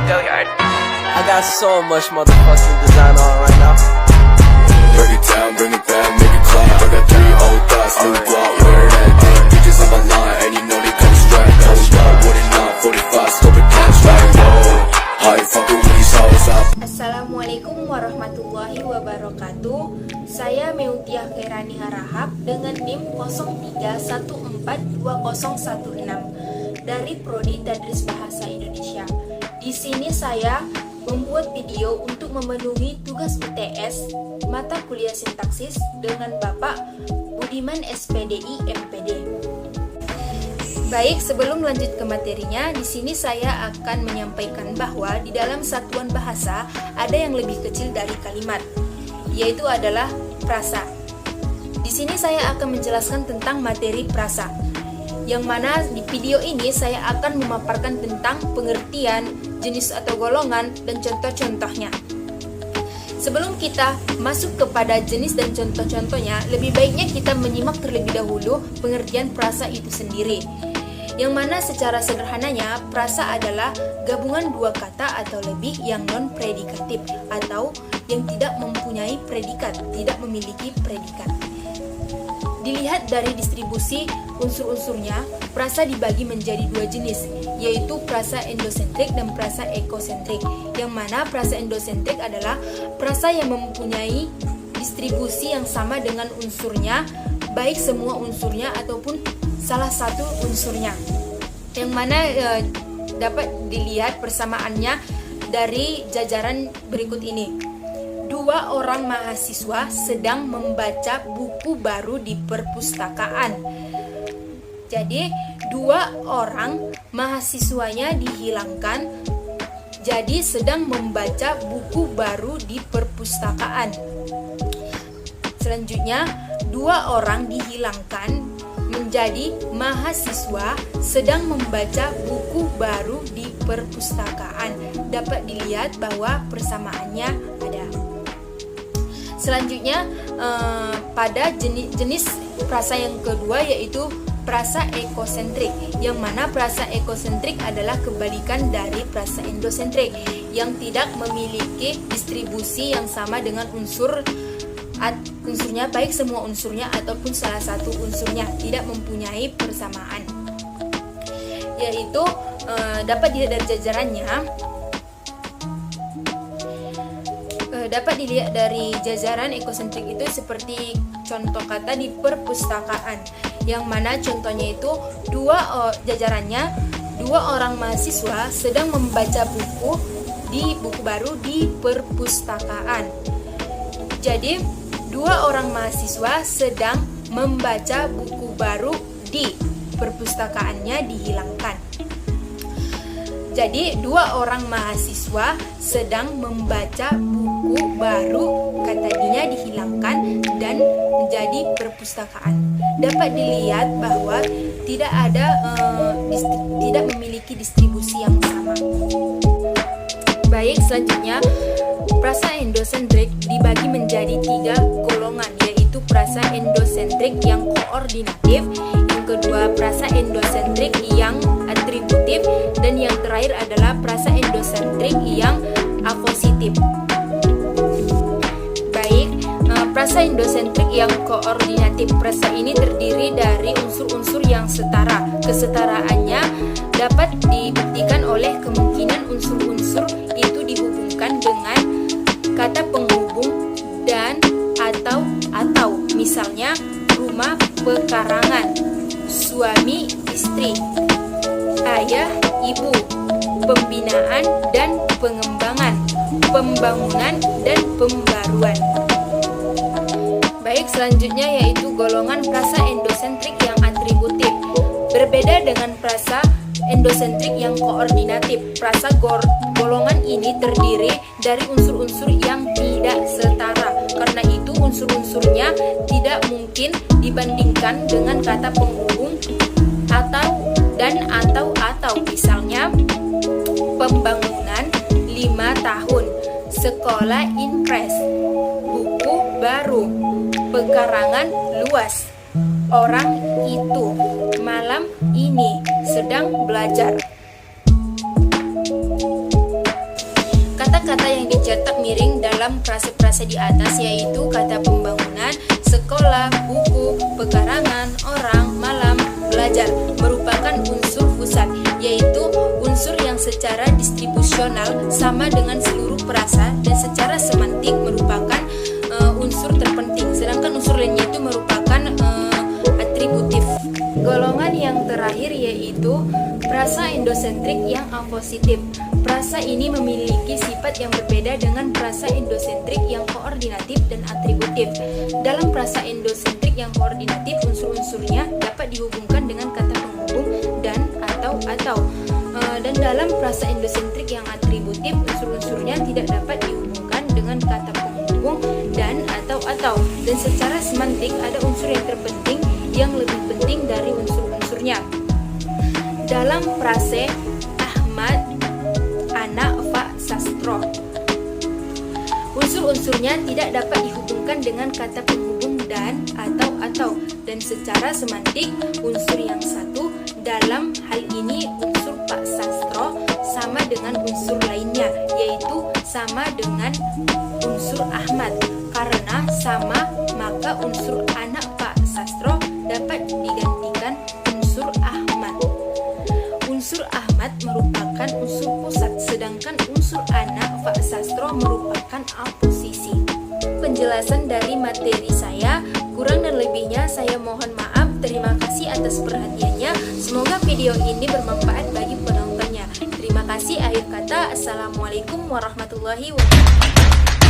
Go yard. I got so much motherfucking design on right now. Break it down, bring it back, make it clap. I got 3 old thoughts, new block, where that thing. Bitches on my line, and you know they come straight. Hold up, what it not, 45, scope it cash like whoa. Hi, fucking with these hoes up. Assalamualaikum warahmatullahi wabarakatuh. Saya Meutiah Khairani Harahap dengan NIM 03142016 dari Prodi Tadris Bahasa Indonesia. Di sini saya membuat video untuk memenuhi tugas UTS mata kuliah sintaksis dengan Bapak Budiman SPDI MPD. Baik, sebelum lanjut ke materinya, di sini saya akan menyampaikan bahwa di dalam satuan bahasa ada yang lebih kecil dari kalimat, yaitu adalah frasa. Di sini saya akan menjelaskan tentang materi frasa, yang mana di video ini saya akan memaparkan tentang pengertian, jenis atau golongan, dan contoh-contohnya. Sebelum kita masuk kepada jenis dan contoh-contohnya, lebih baiknya kita menyimak terlebih dahulu pengertian frasa itu sendiri. Yang mana secara sederhananya, frasa adalah gabungan dua kata atau lebih yang non-predikatif atau yang tidak mempunyai predikat, tidak memiliki predikat. Dilihat dari distribusi unsur-unsurnya, frasa dibagi menjadi dua jenis, yaitu frasa endosentrik dan frasa ekosentrik. Yang mana frasa endosentrik adalah frasa yang mempunyai distribusi yang sama dengan unsurnya, baik semua unsurnya ataupun salah satu unsurnya. Yang mana dapat dilihat persamaannya dari jajaran berikut ini. 2 orang mahasiswa sedang membaca buku baru di perpustakaan. Jadi 2 orang mahasiswanya dihilangkan, jadi sedang membaca buku baru di perpustakaan. Selanjutnya 2 orang dihilangkan menjadi mahasiswa sedang membaca buku baru di perpustakaan. Dapat dilihat bahwa persamaannya ada. Selanjutnya pada jenis frasa yang kedua, yaitu frasa ekosentrik, yang mana frasa ekosentrik adalah kebalikan dari frasa endosentrik, yang tidak memiliki distribusi yang sama dengan unsurnya, baik semua unsurnya ataupun salah satu unsurnya, tidak mempunyai persamaan. Yaitu dapat dilihat dari jajarannya. Dapat dilihat dari jajaran ekosentrik itu seperti contoh kata di perpustakaan, yang mana contohnya itu jajarannya 2 orang mahasiswa sedang membaca buku baru di perpustakaan. Jadi 2 orang mahasiswa sedang membaca buku baru di perpustakaannya dihilangkan. Jadi 2 orang mahasiswa sedang membaca buku baru, kata dinya dihilangkan dan menjadi perpustakaan. Dapat dilihat bahwa tidak memiliki distribusi yang sama. Baik, selanjutnya frasa endosentrik dibagi menjadi 3 golongan, yaitu frasa endosentrik yang koordinatif, yang kedua frasa endosentrik yang atributif, dan yang terakhir adalah frasa endosentrik yang apositif. Baik, frasa endosentrik yang koordinatif, frasa ini terdiri dari unsur-unsur yang setara. Kesetaraannya dapat dibuktikan oleh kemungkinan unsur-unsur itu dihubungkan dengan kata penghubung dan atau. Misalnya rumah pekarangan, suami istri, ayah ibu, pembinaan dan pengembangan, pembangunan dan pembaruan. Baik, selanjutnya yaitu golongan frasa endosentrik yang atributif. Berbeda dengan frasa endosentrik yang koordinatif, frasa golongan ini terdiri dari unsur-unsur yang tidak setara. Karena itu unsur-unsurnya tidak mungkin dibandingkan dengan kata penghubung atau. Misalnya pembangunan 5 tahun, sekolah impres, buku baru, pekarangan luas, orang itu malam ini sedang belajar. Kata-kata yang dicetak miring dalam frase-frase di atas yaitu kata pembangunan, sekolah, buku, pekarangan, orang, malam, belajar merupakan unsur pusat, yaitu unsur yang secara distribusional sama dengan seluruh frasa dan secara semantik merupakan unsur terpenting, sedangkan unsur lainnya itu merupakan atributif. Golongan yang terakhir yaitu frasa endosentrik yang apositif. Frasa ini memiliki sifat yang berbeda dengan frasa endosentrik yang koordinatif dan atributif. Dalam frasa endosentrik yang koordinatif, unsur-unsurnya dapat dihubungkan dengan kata penghubung dan atau. Dan dalam frasa endosentrik yang atributif, unsur-unsurnya tidak dapat dihubungkan dengan kata penghubung dan atau. Dan secara semantik ada unsur yang terpenting yang lebih penting dari unsur-unsurnya. Dalam frase Ahmad anak Pak Sastro, unsur-unsurnya tidak dapat dihubungkan dengan kata penghubung dan atau. Dan secara semantik unsur yang satu dalam hal ini unsur Pak Sastro sama dengan unsur lainnya, yaitu sama dengan unsur Ahmad. Karena sama, maka unsur anak Pak Sastro dapat digantikan unsur Ahmad. Unsur Ahmad merupakan unsur pusat, sedangkan unsur anak Pak Sastro merupakan aposisi. Penjelasan dari materi saya, kurang dan lebihnya saya mohon maaf. Terima kasih atas perhatiannya. Semoga video ini bermanfaat bagi penontonnya. Terima kasih. Akhir kata, Assalamualaikum warahmatullahi wabarakatuh.